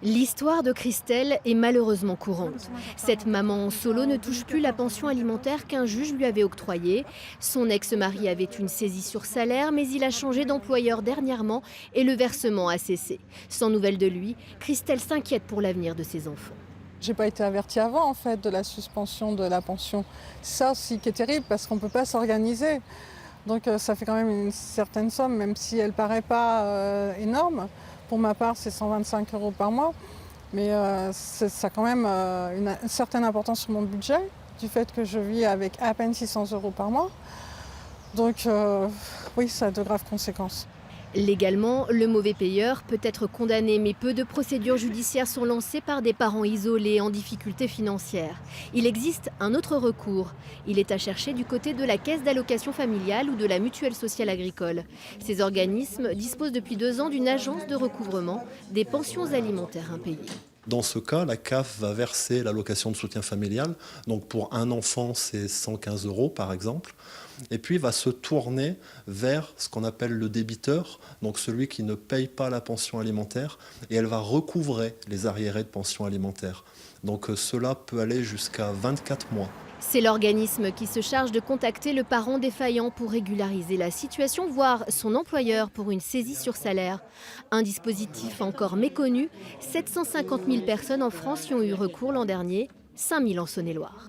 L'histoire de Christelle est malheureusement courante. Cette maman en solo ne touche plus la pension alimentaire qu'un juge lui avait octroyée. Son ex-mari avait une saisie sur salaire, mais il a changé d'employeur dernièrement et le versement a cessé. Sans nouvelles de lui, Christelle s'inquiète pour l'avenir de ses enfants. J'ai pas été avertie avant en fait de la suspension de la pension. C'est ça aussi qui est terrible parce qu'on ne peut pas s'organiser. Donc ça fait quand même une certaine somme, même si elle ne paraît pas énorme. Pour ma part, c'est 125 € par mois. Mais ça a quand même une certaine importance sur mon budget, du fait que je vis avec à peine 600 € par mois. Donc oui, ça a de graves conséquences. Légalement, le mauvais payeur peut être condamné, mais peu de procédures judiciaires sont lancées par des parents isolés en difficulté financière. Il existe un autre recours. Il est à chercher du côté de la caisse d'allocation familiale ou de la mutuelle sociale agricole. Ces organismes disposent depuis 2 ans d'une agence de recouvrement des pensions alimentaires impayées. Dans ce cas, la CAF va verser l'allocation de soutien familial. Donc pour un enfant, c'est 115 € par exemple. Et puis va se tourner vers ce qu'on appelle le débiteur, donc celui qui ne paye pas la pension alimentaire. Et elle va recouvrer les arriérés de pension alimentaire. Donc cela peut aller jusqu'à 24 mois. C'est l'organisme qui se charge de contacter le parent défaillant pour régulariser la situation, voire son employeur pour une saisie sur salaire. Un dispositif encore méconnu, 750 000 personnes en France y ont eu recours l'an dernier, 5 000 en Saône-et-Loire.